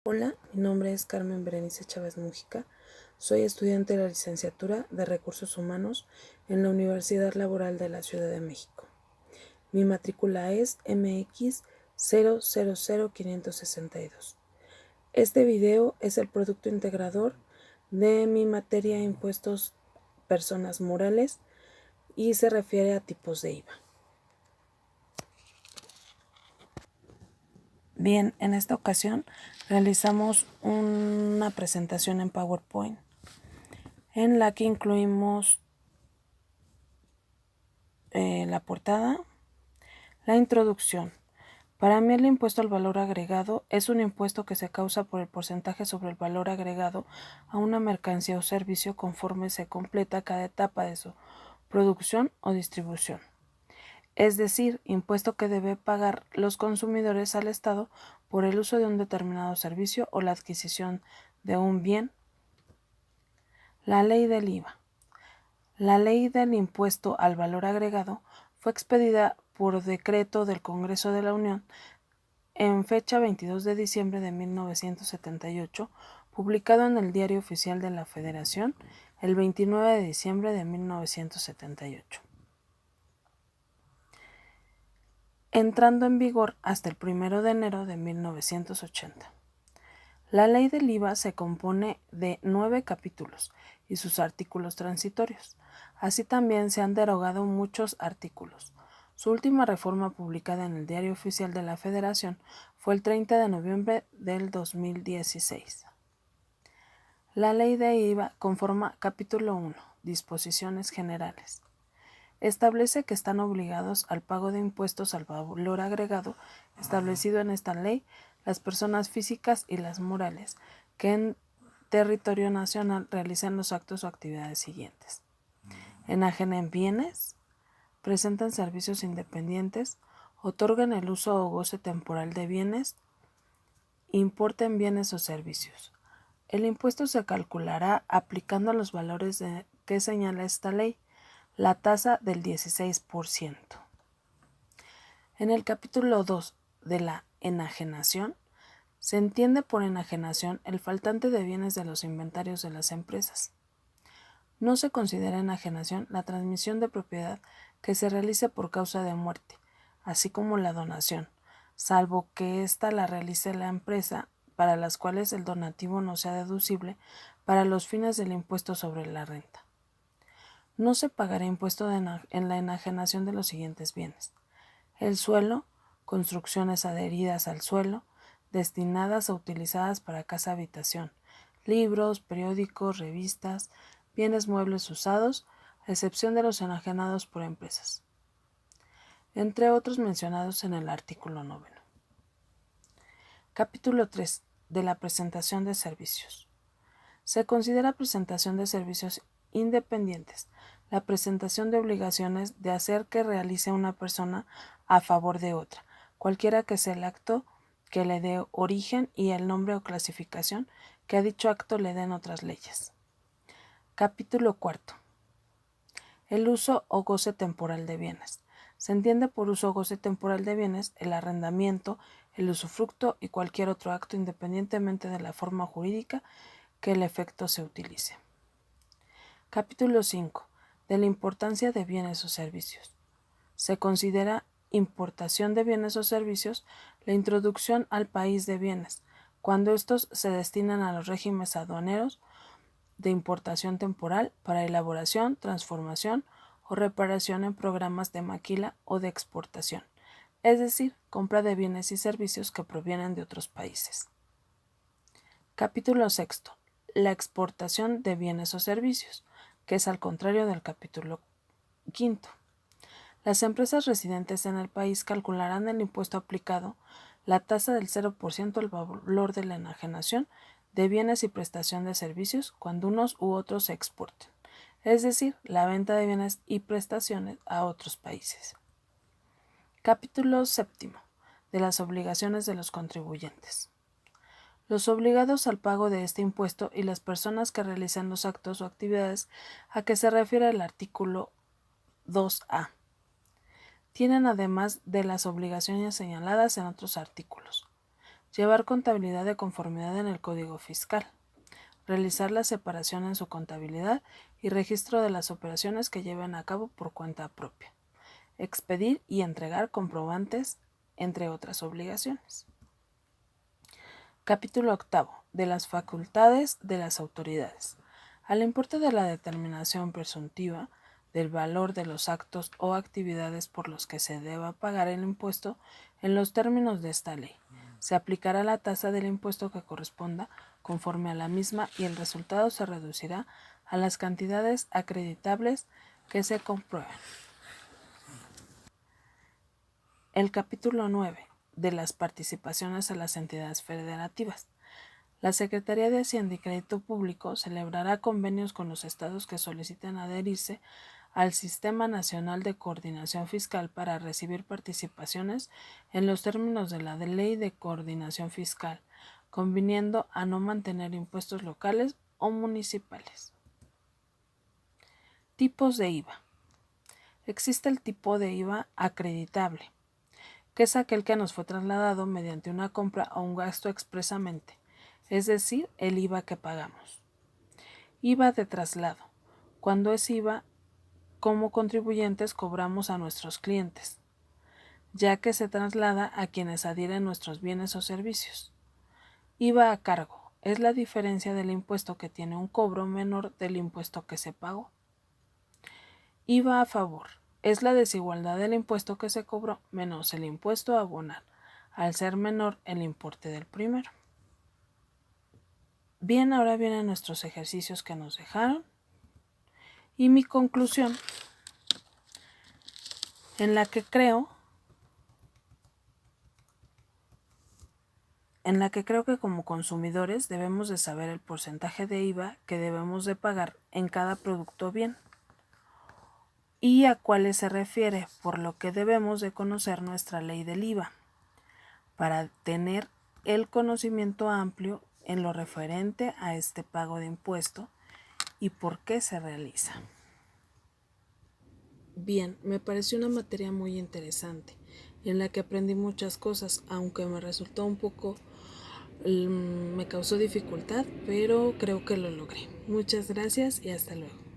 Hola, mi nombre es Carmen Berenice Chávez Mújica. Soy estudiante de la licenciatura de Recursos Humanos en la Universidad Laboral de la Ciudad de México. Mi matrícula es MX 000562. Este video es el producto integrador de mi materia Impuestos Personas Morales y se refiere a tipos de IVA. Bien, en esta ocasión realizamos una presentación en PowerPoint en la que incluimos la portada, la introducción. Para mí el impuesto al valor agregado es un impuesto que se causa por el porcentaje sobre el valor agregado a una mercancía o servicio conforme se completa cada etapa de su producción o distribución. Es decir, impuesto que debe pagar los consumidores al Estado por el uso de un determinado servicio o la adquisición de un bien. La ley del IVA. La ley del impuesto al valor agregado fue expedida por decreto del Congreso de la Unión en fecha 22 de diciembre de 1978, publicado en el Diario Oficial de la Federación el 29 de diciembre de 1978. Entrando en vigor hasta el 1 de enero de 1980. La ley del IVA se compone de 9 capítulos y sus artículos transitorios. Así también se han derogado muchos artículos. Su última reforma publicada en el Diario Oficial de la Federación fue el 30 de noviembre del 2016. La ley de IVA conforma capítulo 1, disposiciones generales. Establece que están obligados al pago de impuestos al valor agregado establecido en esta ley las personas físicas y las morales que en territorio nacional realicen los actos o actividades siguientes: enajenen bienes, presenten servicios independientes, otorguen el uso o goce temporal de bienes, importen bienes o servicios. El impuesto se calculará aplicando los valores que señala esta ley, la tasa del 16%. En el capítulo 2 de la enajenación, se entiende por enajenación el faltante de bienes de los inventarios de las empresas. No se considera enajenación la transmisión de propiedad que se realice por causa de muerte, así como la donación, salvo que ésta la realice la empresa, para las cuales el donativo no sea deducible para los fines del impuesto sobre la renta. No se pagará impuesto en la enajenación de los siguientes bienes: el suelo, construcciones adheridas al suelo, destinadas o utilizadas para casa-habitación, libros, periódicos, revistas, bienes muebles usados, a excepción de los enajenados por empresas, entre otros mencionados en el artículo 9. Capítulo 3. De la presentación de servicios. Se considera presentación de servicios independientes la presentación de obligaciones de hacer que realice una persona a favor de otra, cualquiera que sea el acto que le dé origen y el nombre o clasificación que a dicho acto le den otras leyes. Capítulo 4. El uso o goce temporal de bienes. Se entiende por uso o goce temporal de bienes el arrendamiento, el usufructo y cualquier otro acto independientemente de la forma jurídica que el efecto se utilice. Capítulo 5. De la importancia de bienes o servicios. Se considera importación de bienes o servicios la introducción al país de bienes, cuando estos se destinan a los regímenes aduaneros de importación temporal para elaboración, transformación o reparación en programas de maquila o de exportación, es decir, compra de bienes y servicios que provienen de otros países. Capítulo 6. La exportación de bienes o servicios, que es al contrario del capítulo 5. Las empresas residentes en el país calcularán el impuesto aplicado, la tasa del 0% al valor de la enajenación de bienes y prestación de servicios cuando unos u otros se exporten, es decir, la venta de bienes y prestaciones a otros países. Capítulo 7. De las obligaciones de los contribuyentes. Los obligados al pago de este impuesto y las personas que realizan los actos o actividades a que se refiere el artículo 2A. Tienen además de las obligaciones señaladas en otros artículos. llevar contabilidad de conformidad en el Código Fiscal, realizar la separación en su contabilidad y registro de las operaciones que lleven a cabo por cuenta propia, expedir y entregar comprobantes, entre otras obligaciones. Capítulo 8. De las facultades de las autoridades. Al importe de la determinación presuntiva del valor de los actos o actividades por los que se deba pagar el impuesto en los términos de esta ley, se aplicará la tasa del impuesto que corresponda conforme a la misma y el resultado se reducirá a las cantidades acreditables que se comprueben. El capítulo 9. De las participaciones a las entidades federativas. La Secretaría de Hacienda y Crédito Público celebrará convenios con los estados que soliciten adherirse al Sistema Nacional de Coordinación Fiscal para recibir participaciones en los términos de la Ley de Coordinación Fiscal, conviniendo a no mantener impuestos locales o municipales. Tipos de IVA. Existe el tipo de IVA acreditable, que es aquel que nos fue trasladado mediante una compra o un gasto expresamente, es decir, el IVA que pagamos. IVA de traslado, cuando es IVA como contribuyentes cobramos a nuestros clientes, ya que se traslada a quienes adhieren nuestros bienes o servicios. IVA a cargo, es la diferencia del impuesto que tiene un cobro menor del impuesto que se pagó. IVA a favor, es la desigualdad del impuesto que se cobró menos el impuesto a abonar, al ser menor el importe del primero. Bien, ahora vienen nuestros ejercicios que nos dejaron y mi conclusión, en la que creo que como consumidores debemos de saber el porcentaje de IVA que debemos de pagar en cada producto o bien y a cuáles se refiere, por lo que debemos de conocer nuestra ley del IVA para tener el conocimiento amplio en lo referente a este pago de impuesto y por qué se realiza. Bien, me pareció una materia muy interesante, en la que aprendí muchas cosas, aunque me resultó un poco, me causó dificultad, pero creo que lo logré. Muchas gracias y hasta luego.